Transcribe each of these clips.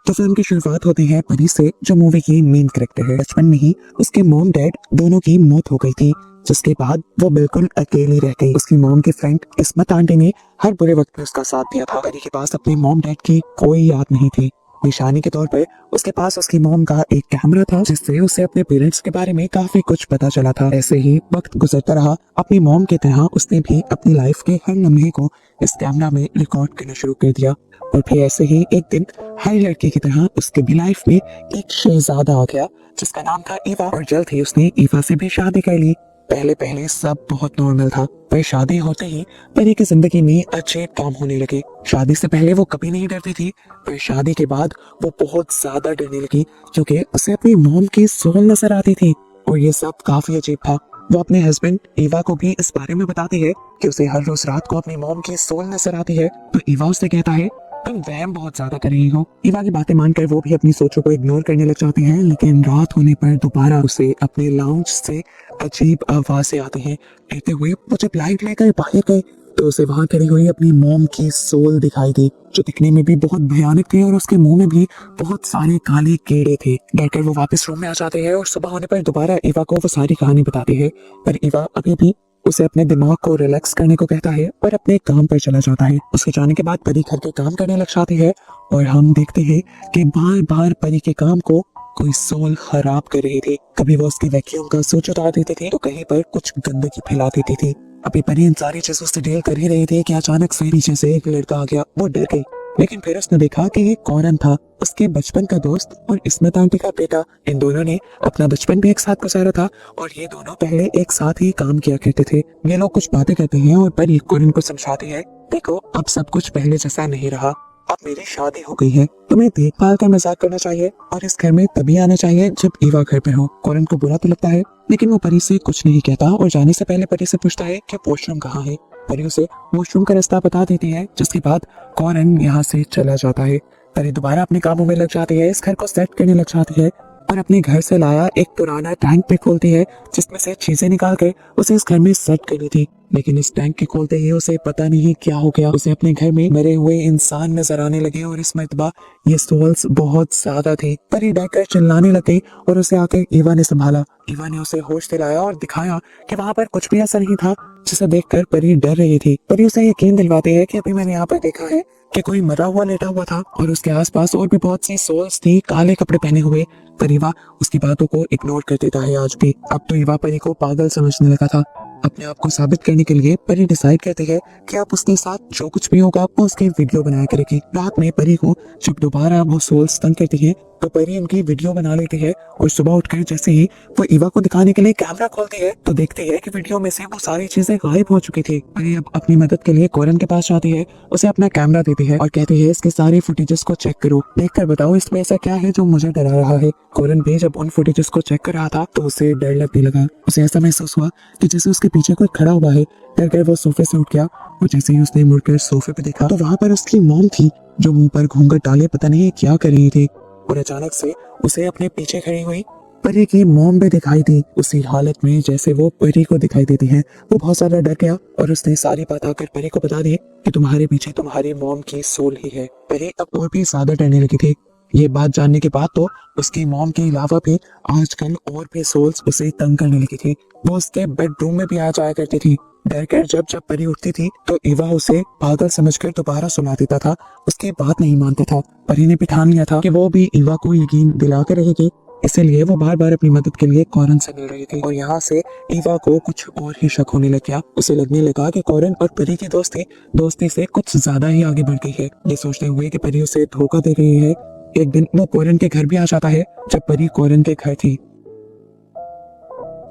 तो फिल्म की शुरुआत होती है परी से, जो मूवी की मेन कैरेक्टर है। बचपन में ही उसके मॉम डैड दोनों की मौत हो गई थी, जिसके बाद वो बिल्कुल अकेली रह गई। उसकी मॉम की फ्रेंड किस्मत आंटी ने हर बुरे वक्त में उसका साथ दिया था। परी के पास अपने मॉम डैड की कोई याद नहीं थी। निशानी के तौर पर उसके पास उसकी मॉम का एक कैमरा था, जिससे उसे अपने पेरेंट्स के बारे में काफी कुछ पता चला था। ऐसे ही वक्त गुजरता रहा। अपनी मॉम की तरह उसने भी अपनी लाइफ के हर लम्हे को इस कैमरा में रिकॉर्ड करना शुरू कर दिया। और फिर ऐसे ही एक दिन हर लड़के की तरह उसके भी लाइफ में एक शहजादा आ गया, जिसका नाम था ईवा। और जल्द ही उसने ईवा से भी शादी कर ली। पहले पहले सब बहुत नॉर्मल था, पर शादी होते ही परी की जिंदगी में अच्छे काम होने लगे। शादी से पहले वो कभी नहीं डरती थी, पर शादी के बाद वो बहुत ज्यादा डरने लगी, क्योंकि उसे अपनी मॉम की सोल नजर आती थी। और ये सब काफी अजीब था। वो अपने हस्बैंड ईवा को भी इस बारे में बताती है कि उसे हर रोज रात को अपनी मॉम की सोल नजर आती है। तो ईवा उससे कहता है, तुम वहम बहुत ज्यादा कर रही हो। ईवा की बातें मानकर वो भी अपनी सोचों को इग्नोर करने लग जाती है, लेकिन रात होने पर दोबारा उसे अपने लाउंज से अजीब आवाजें आती हैं, कहते हुए वो जब लाइट लेकर बाहर गए तो उसे वहां खड़ी हुई अपनी मॉम की सोल दिखाई दी, जो दिखने में भी बहुत भयानक थी और उसके मुंह में भी बहुत सारे काले कीड़े थे। डरकर वो वापस रूम में आ जाते हैं और सुबह होने पर दोबारा ईवा को वो सारी कहानी बताती है। पर ईवा अभी भी उसे अपने दिमाग को रिलैक्स करने को कहता है और अपने काम पर चला जाता है। उसके जाने के बाद परी घर के काम करने लग जाती है और हम देखते हैं कि बार बार परी के काम को कोई सोल खराब कर रही थी। कभी वो उसकी वैक्यूम का स्विच उतार देती थी, तो कहीं पर कुछ गंदगी फैला देती थी। अभी परी इन सारी चीजों से डील कर ही रही थी कि अचानक से पीछे से एक लड़का आ गया। वो डर गई, लेकिन फिर उसने देखा कि ये कौरन था, उसके बचपन का दोस्त और इस्मत आंटी का बेटा। इन दोनों ने अपना बचपन भी एक साथ गुजारा था और ये दोनों पहले एक साथ ही काम किया करते थे। ये लोग कुछ बातें करते हैं और परी कौरन को समझाती है, देखो अब सब कुछ पहले जैसा नहीं रहा, अब मेरी शादी हो गई है, तुम्हें देखभाल कर मजाक करना चाहिए और इस घर में तभी आना चाहिए जब ईवा घर पे हो। कौरन को बुरा तो लगता है, लेकिन वो परी से कुछ नहीं कहता और जाने से पहले परी से पूछता है कि वॉशरूम कहाँ है। परी उसे वॉशरूम का रास्ता बता देती है, जिसके बाद कौरन यहाँ से चला जाता है। परी दोबारा अपने कामों में लग जाती है, इस घर को सेट करने लग जाती है और अपने घर से लाया एक पुराना टैंक पे खोलती है, जिसमें से चीजें निकाल कर उसे इस घर में सेट करनी थी। लेकिन इस टैंक के खोलते ही उसे पता नहीं क्या हो गया, उसे अपने घर में मरे हुए इंसान नजर आने लगे और इस मर्तबा ये सोल्स बहुत ज्यादा थे। परी डरकर चिल्लाने लग गई और उसे आकर ईवा ने संभाला। ईवा ने उसे होश दिलाया और दिखाया कि वहां पर कुछ भी ऐसा नहीं था, जिसे देखकर परी डर रही थी। परी उसे यकीन दिलवाती है कि अभी मैंने यहाँ पर देखा है कि कोई मरा हुआ लेटा हुआ था और उसके आसपास और भी बहुत सी सोल्स थी काले कपड़े पहने हुए। पर ईवा उसकी बातों को इग्नोर कर देता है आज भी। अब तो ईवा परी को पागल समझने लगा था। अपने आप को साबित करने के लिए परी डिसाइड करती है कि अब उसके साथ जो कुछ भी होगा वो उसकी वीडियो बनाया करेगी। रात में परी को जब दोबारा वो सोल्स तंग करती है तो परी उनकी वीडियो बना लेती है और सुबह उठकर जैसे ही वो ईवा को दिखाने के लिए कैमरा खोलती है तो देखती है कि वीडियो में से वो सारी चीजें गायब हो चुकी थी। परी अब अपनी मदद के लिए कौरन के पास जाती है, उसे अपना कैमरा देती है और कहती है इसके सारे फुटेजेस को चेक करो, देखकर बताओ इसमें ऐसा क्या है जो मुझे डरा रहा है। कौरन भी जब उन फुटेजेस को चेक कर रहा था तो उसे डर लगने लगा। उसे ऐसा महसूस हुआ कि जैसे उसके पीछे कोई खड़ा हुआ है। डर कर वो सोफे से उठ गया और जैसे ही उसने मुड़कर सोफे पे देखा तो वहां पर उसकी मॉम थी, जो मुंह पर घूंघट डाले पता नहीं क्या कर रही थी। और अचानक से उसे अपने पीछे खड़ी हुई परी की मॉम भी दिखाई दी, उसी हालत में जैसे वो परी को दिखाई देती है। वो बहुत ज्यादा डर गया और उसने सारी बात आकर परी को बता दी कि तुम्हारे पीछे तुम्हारी मॉम की सोल ही है। परी अब और भी ज्यादा डरने लगी थी। ये बात जानने के बाद तो उसकी मॉम के अलावा भी आजकल और भी सोल्स उसे तंग करने लगी थी। वो उसके बेडरूम में भी आ जाया करती थी। डरकर जब जब परी उठती थी तो ईवा उसे पागल समझकर दोबारा सुला देता था, उसकी बात नहीं मानता था। परी ने भी ठान लिया था कि वो भी ईवा को यकीन दिला कर रहेगी, इसलिए वो बार बार अपनी मदद के लिए कौरन से मिल रही थी। और यहाँ से ईवा को कुछ और ही शक होने लग गया। उसे लगने लगा कि कौरन और परी की दोस्ती से कुछ ज्यादा ही आगे बढ़ गई है। ये सोचते हुए कि परी उसे धोखा दे रही है, एक दिन वो कौरन के घर भी आ जाता है जब परी कौरन के घर थी।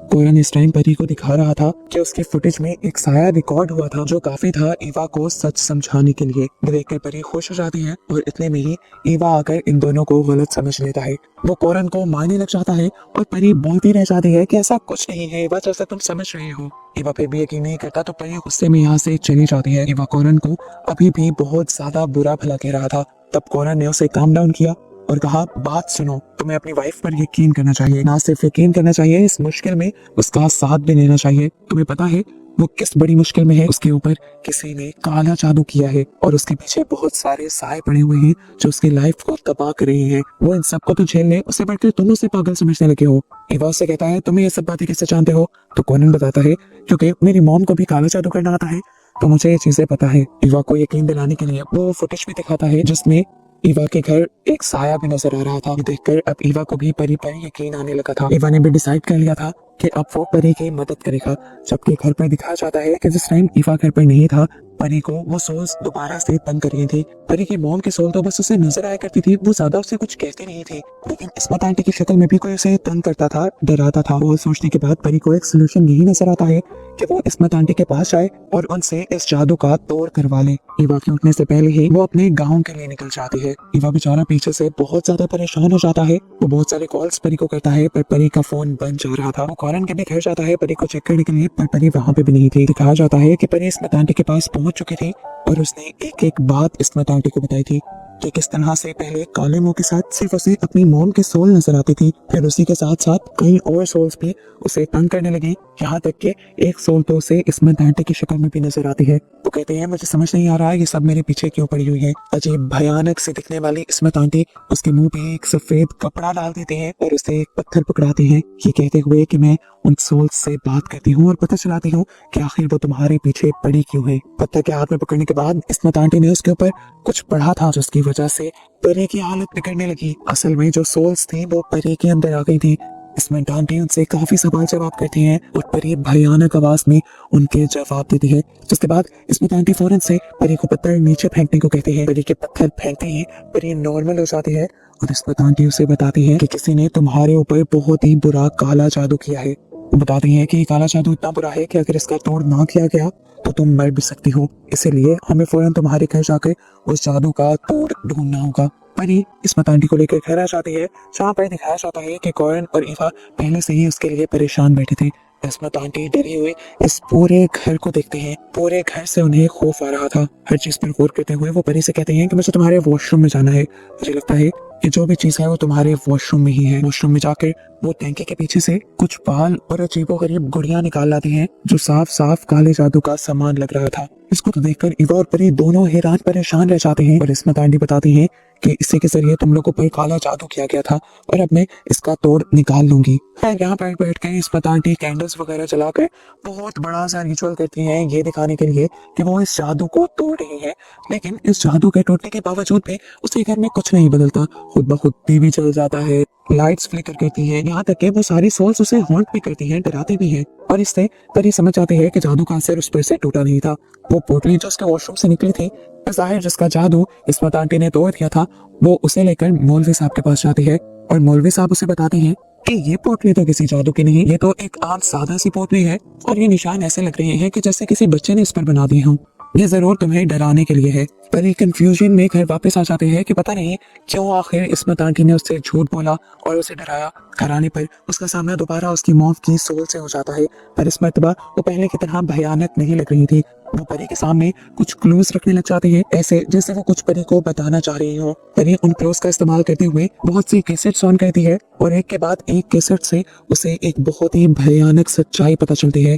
कौरन इस टाइम परी को दिखा रहा था कि उसके फुटेज में एक साया रिकॉर्ड हुआ था, जो काफी था ईवा को सच समझाने के लिए। देखकर परी खुश हो जाती है और इतने में ही ईवा आकर इन दोनों को गलत समझ लेता है। वो कौरन को मारने लग जाता है और परी बोलती रह जाती है कि ऐसा कुछ नहीं है ईवा, जैसा तुम समझ रहे हो। ईवा फिर भी यकीन नहीं करता तो परी गुस्से में यहाँ से चली जाती है। ईवा कौरन को अभी भी बहुत ज्यादा बुरा भला कह रहा था। तब कौरन ने उसे काम डाउन किया और कहा, बात सुनो, तुम्हें अपनी वाइफ पर यकीन करना चाहिए, ना सिर्फ यकीन करना चाहिए, इस मुश्किल में उसका साथ भी लेना चाहिए। तुम्हें पता है वो किस बड़ी मुश्किल में है, उसके ऊपर किसी ने काला जादू किया है और उसके पीछे बहुत सारे साए पड़े हुए हैं जो उसकी लाइफ को तबाह कर रहे हैं। वो इन सबको तो झेल ले, उससे बढ़कर तुम उसे पागल समझने लगे हो। इवा उससे कहता है तुम्हें ये सब बातें कैसे जानते हो? तो कोनन बताता है क्योंकि मेरी मॉम को भी काला जादू करना आता है, तो मुझे ये चीजें पता है। इवा को यकीन दिलाने के लिए वो फुटेज भी दिखाता है जिसमें इवा के घर एक साया भी नजर आ रहा था। देखकर अब इवा को भी परी पर यकीन आने लगा था। इवा ने भी डिसाइड कर लिया था कि अब वो परी की मदद करेगा। जबकि घर पर दिखाया जाता है कि जिस टाइम इवा घर पर नहीं था, परी को वो सोल्स दोबारा से तंग कर रही थी। परी की मॉम की सोल तो बस उसे नजर आया करती थी, वो ज्यादा उसे कुछ कहती नहीं थी, लेकिन इस्मत आंटी की शक्ल में भी कोई उसे तंग करता था, डराता था। वो सोचने के बाद परी को एक सोल्यूशन यही नजर आता है कि वो इस्मत आंटी के पास जाए और उनसे इस जादू का तोड़ करवा ले। इवा के उठने से पहले ही वो अपने गाँव के लिए निकल जाती है। इवा बेचारा पीछे से बहुत ज्यादा परेशान हो जाता है। वो बहुत सारे कॉल्स परी को करता है पर परी का फोन बंद जा रहा था। वो कॉरन के भी घर जाता है परी को चेक करने के लिए, पर परी वहाँ पे भी नहीं थी। दिखाया जाता है कि परी इस्मत आंटी के पास पहुंच चुकी थी और उसने एक एक बात इस्मत आंटी को बताई थी कि किस तरह से पहले काले मुंह के साथ सिर्फ उसे अपनी मॉम की सोल नजर आती थी, फिर उसी के साथ साथ कई और सोल्स भी उसे तंग करने लगी, यहाँ तक कि एक सोल तो उसे इस्मत आंटी की शक्ल में भी नजर आती है। वो कहते हैं मुझे समझ नहीं आ रहा है ये सब मेरे पीछे क्यों पड़ी हुई है। अजीब भयानक से दिखने वाली इस्मत आंटी उसके मुंह पे एक सफेद कपड़ा डाल देते हैं और उसे एक पत्थर पकड़ाते हैं, ये कहते हुए कि मैं उन सोल्स से बात करती हूँ और पता चलाती हूँ कि आखिर वो तुम्हारे पीछे पड़ी क्यों है। पत्थर के हाथ में पकड़ने के बाद इस्मत आंटी ने उसके ऊपर कुछ पढ़ा था जिसकी वजह से परी की हालत बिगड़ने लगी। असल में जो सोल्स थी वो परी के अंदर आ गई थी। इस्मत आंटी उनसे काफी सवाल जवाब करती हैं और परी भयानक आवाज में उनके जवाब देती है। जिसके बाद इस्मत आंटी फौरन से परी को पत्थर नीचे फेंकने को कहते हैं। परी के पत्थर फेंकते ही परी नॉर्मल हो जाती है और इस्मत आंटी उसे बताती है कि किसी ने तुम्हारे ऊपर बहुत ही बुरा काला जादू किया है। बताती है कि काला जादू इतना बुरा है कि अगर इसका तोड़ ना किया गया तो तुम मर भी सकती हो, इसीलिए हमें फौरन तुम्हारे घर जाकर उस जादू का तोड़ ढूंढना होगा। परी इस्मत आंटी को लेकर घर आ जाती है, जहाँ पर दिखाया जाता है कि कॉरन और इवा पहले से ही उसके लिए परेशान बैठे थे। इस्मत आंटी डरे हुए इस पूरे घर को देखते हैं। पूरे घर से उन्हें खौफ आ रहा था। हर चीज पर गौर करते हुए वो परी से कहते हैं कि मुझे तुम्हारे वॉशरूम में जाना है। मुझे लगता है कि जो भी चीज है वो तुम्हारे वॉशरूम में ही है। वॉशरूम में जाकर वो टैंकी के पीछे से कुछ बाल और अजीबोगरीब गुड़ियां निकाल लाती हैं जो साफ साफ काले जादू का सामान लग रहा था। इसको तो देखकर इवा और परी दोनों हैरान परेशान रह जाते हैं और इस्मत आंटी बताती हैं कि इसी के जरिए तुम लोगों पर काला जादू किया गया था और अब मैं इसका तोड़ निकाल लूंगी। फिर यहाँ पर बैठ कर इस्मत आंटी कैंडल्स वगैरह जलाकर बहुत बड़ा सा रिचुअल करती हैं, ये दिखाने के लिए कि वो इस जादू को तोड़ रही है। लेकिन इस जादू के टूटने के बावजूद भी उसके घर में कुछ नहीं बदलता। खुद ब खुद टीवी चल जाता है, लाइट्स फ्लिकर करती हैं, यहाँ तक कि वो सारी सोल्स उसे हॉन्ट भी करती हैं, डराते भी हैं। और इससे परी समझ जाते हैं कि जादू का असर उस पर से टूटा नहीं था। वो पोटली जो उसके वॉशरूम से निकली थी, जाहिर जिसका जादू इस्मत आंटी ने तोड़ दिया था, वो उसे लेकर मौलवी साहब के पास जाती है और मौलवी साहब उसे बताते हैं कि ये पोटली तो किसी जादू की नहीं, ये तो एक आम सादा सी पोटली है और ये निशान ऐसे लग रहे हैं कि जैसे किसी बच्चे ने इस पर बना दिए हों। ये जरूर तुम्हें डराने के लिए है। पर एक कंफ्यूजन में घर वापस आ जाते हैं कि पता नहीं क्यों आखिर इस्मत आंटी ने उससे झूठ बोला और उसे डराया। घर आने पर उसका सामना दोबारा उसकी मौत की सोल से हो जाता है, पर इस मर्तबा वो पहले की तरह भयानक नहीं लग रही थी। वो परी के सामने कुछ क्लूज रखने लग जाते हैं, ऐसे जैसे वो कुछ परी को बताना चाह रही हो। परी उन क्लूज का इस्तेमाल करते हुए बहुत सी कैसेट्स ऑन करती है और एक के बाद एक कैसेट से उसे एक बहुत ही भयानक सच्चाई पता चलती है।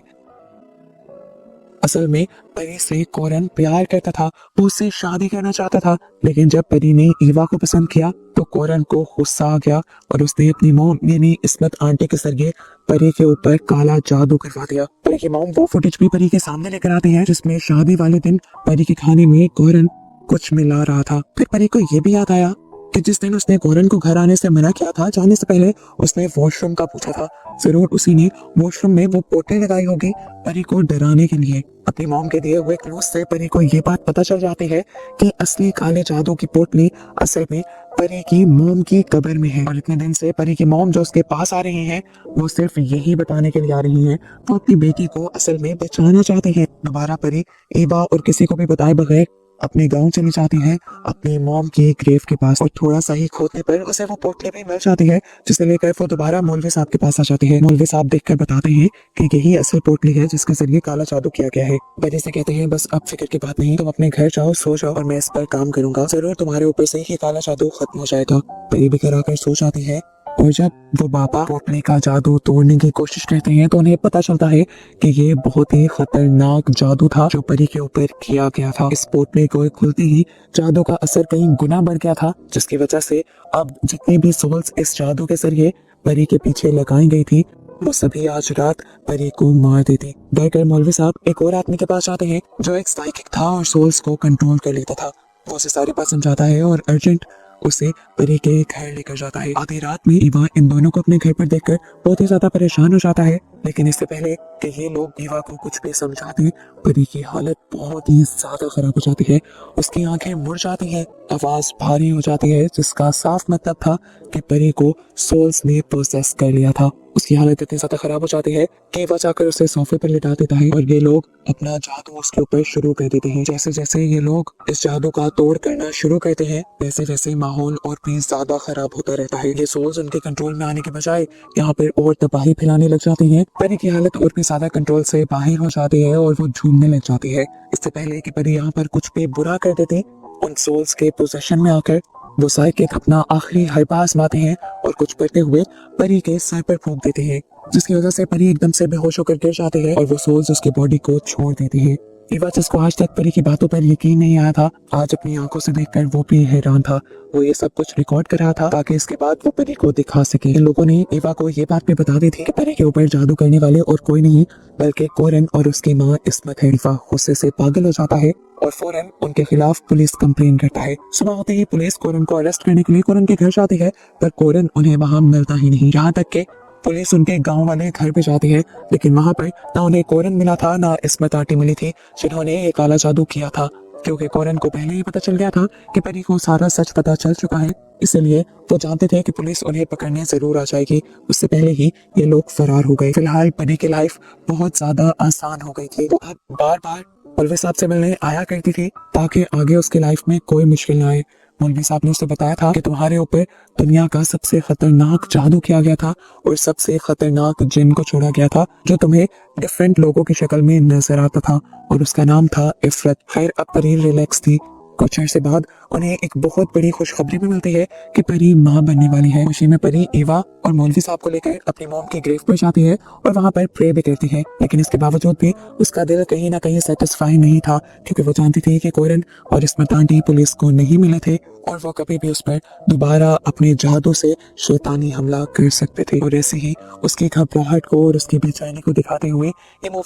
असल में परी से कॉरन प्यार करता था, वो उससे शादी करना चाहता था, लेकिन जब परी ने ईवा को पसंद किया तो कॉरन को गुस्सा आ गया और उसने अपनी मॉम यानी इस्मत आंटी के जरिए परी के ऊपर काला जादू करवा दिया। परी की मॉम वो फुटेज भी परी के सामने लेकर आती है जिसमें शादी वाले दिन परी के खाने में कॉरन कुछ मिला रहा था। फिर परी को ये भी याद आया कि जिस दिन उसने कॉरन को घर आने से मना किया था, जाने से पहले उसने वॉशरूम का पूछा था, जरूर उसी ने वॉशरूम में वो पोटली लगाई होगी परी को डराने के लिए। अपनी मॉम के दिए हुए क्लूज से परी को ये बात पता चल जाती है कि असली काले जादू की पोटली असल में परी की मॉम की कब्र में है और इतने दिन से परी की मॉम जो उसके पास आ रही हैं वो सिर्फ यही बताने के लिए आ रही हैं, वो अपनी बेटी को असल में बचाना चाहते हैं। दोबारा परी ईवा और किसी को भी बताए बगैर अपने गांव चली जाती है अपनी मॉम की ग्रेव के पास और थोड़ा सा ही खोदने पर उसे वो पोटली भी मिल जाती है, जिसे लेकर वो दोबारा मौलवी साहब के पास आ जाती है। मौलवी साहब देखकर बताते हैं कि यही असल पोटली है जिसके जरिए काला जादू किया गया है। परी से कहते हैं बस अब फिक्र की बात नहीं, तुम अपने घर जाओ, सो जाओ और मैं इस पर काम करूंगा, जरूर तुम्हारे ऊपर से ही काला जादू खत्म हो जाएगा। परी भी घर आकर सो जाती है और जब वो बाबा पोटली का जादू तोड़ने की कोशिश करते हैं तो उन्हें पता चलता है कि ये बहुत ही खतरनाक जादू था जो परी के ऊपर किया गया था। इस पोटली को खुलते ही जादू का असर कई गुना बढ़ गया था, जिसकी वजह से अब जितनी भी सोल्स इस जादू के जरिए परी के पीछे लगाई गई थी वो सभी आज रात परी को मार देती। डरकर मौलवी साहब एक और आदमी के पास जाते हैं जो एक साइकिक था और सोल्स को कंट्रोल कर लेता था। वो उसे सारी बात समझाता है और अर्जेंट उसे परी के घर लेकर जाता है। आधी रात में ईवा इन दोनों को अपने घर पर देखकर बहुत ही ज्यादा परेशान हो जाता है, लेकिन इससे पहले कि ये लोग ईवा को कुछ भी समझाते परी की हालत बहुत ही ज्यादा खराब हो जाती है। उसकी आंखें मुड़ जाती हैं, आवाज भारी हो जाती है, जिसका साफ मतलब था कि परी को सोल्स ने प्रोसेस कर लिया था। उसकी हालत इतनी ज्यादा खराब हो जाती है कि ईवा जाकर उसे सोफे पर लिटा देता है और ये लोग अपना जादू उसके ऊपर शुरू कर देते हैं। जैसे जैसे ये लोग इस जादू का तोड़ करना शुरू करते हैं वैसे वैसे माहौल और भी ज्यादा खराब होता रहता है। ये सोल्स उनके कंट्रोल में आने के बजाय यहाँ पर और तबाही फैलाने लग जाती है। परी की हालत और भी ज्यादा कंट्रोल से बाहर हो जाती है और वो झूमने लग जाती है। इससे पहले कि परी यहाँ पर कुछ भी बुरा कर देती, उन सोल्स के पोजेशन में आकर वो साइकिक अपना आखिरी हरबा आजमाते हैं और कुछ करते हुए परी के सर पर फूंक देते हैं, जिसकी वजह से परी एकदम से बेहोश होकर गिर जाती है और वो सोल्स उसकी बॉडी को छोड़ देती है। ईवा जिसको आज तक परी की बातों पर यकीन नहीं आया था, आज अपनी आंखों से देखकर वो भी हैरान था। वो ये सब कुछ रिकॉर्ड कर रहा था ताकि इसके बाद वो परी को दिखा सके। इन लोगों ने ईवा को ये बात भी बता दी थी कि परी के ऊपर जादू करने वाले और कोई नहीं बल्कि कोरन और उसकी माँ इस्मत है। ईवा गुस्से से पागल हो जाता है और फौरन उनके खिलाफ पुलिस कंप्लेन करता है। सुबह होते ही पुलिस कोरन को अरेस्ट करने के लिए कोरन के घर जाती है, पर कोरन उन्हें वहां मिलता ही नहीं। यहाँ तक के पुलिस उनके गांव वाले घर पे जाती है, लेकिन वहां पर ना उन्हें कोरन मिला था ना इस्मत आंटी मिली थी जिन्होंने ये काला जादू किया था, क्योंकि कोरन को पहले ही पता चल गया था कि परी को सारा सच पता चल चुका है। इसलिए वो जानते थे कि पुलिस उन्हें पकड़ने जरूर आ जाएगी। उससे पहले ही ये लोग फरार हो गए। फिलहाल परी की लाइफ बहुत ज्यादा आसान हो गई थी। अब बार बार मौलवी साहब से मिलने आया करती थी ताकि आगे उसके लाइफ में कोई मुश्किल ना आए। मौलवी साहब ने उसे बताया था कि तुम्हारे ऊपर दुनिया का सबसे खतरनाक जादू किया गया था और सबसे खतरनाक जिन को छोड़ा गया था जो तुम्हें डिफरेंट लोगों की शक्ल में नजर आता था, और उसका नाम था इफरत। खैर अब परी रिलैक्स थी। कुछ अर्से बाद उन्हें एक बहुत बड़ी खुशखबरी भी मिलती है कि परी माँ बनने वाली है। खुशी में परी ईवा और मौलवी साहब को लेकर अपनी मॉम की ग्रेव पर जाती है और वहां पर प्रे भी करती है, लेकिन इसके बावजूद भी उसका दिल कहीं ना कहीं सेटिस्फाई नहीं था, क्योंकि वो जानती थी कि कोरन और इस्मत आंटी पुलिस को नहीं मिले थे और वो कभी भी उस पर दोबारा अपने जादू से शैतानी हमला कर सकते थे। और ऐसे ही उसकी घबराहट को और उसकी बेचैनी को दिखाते हुए ये मूवी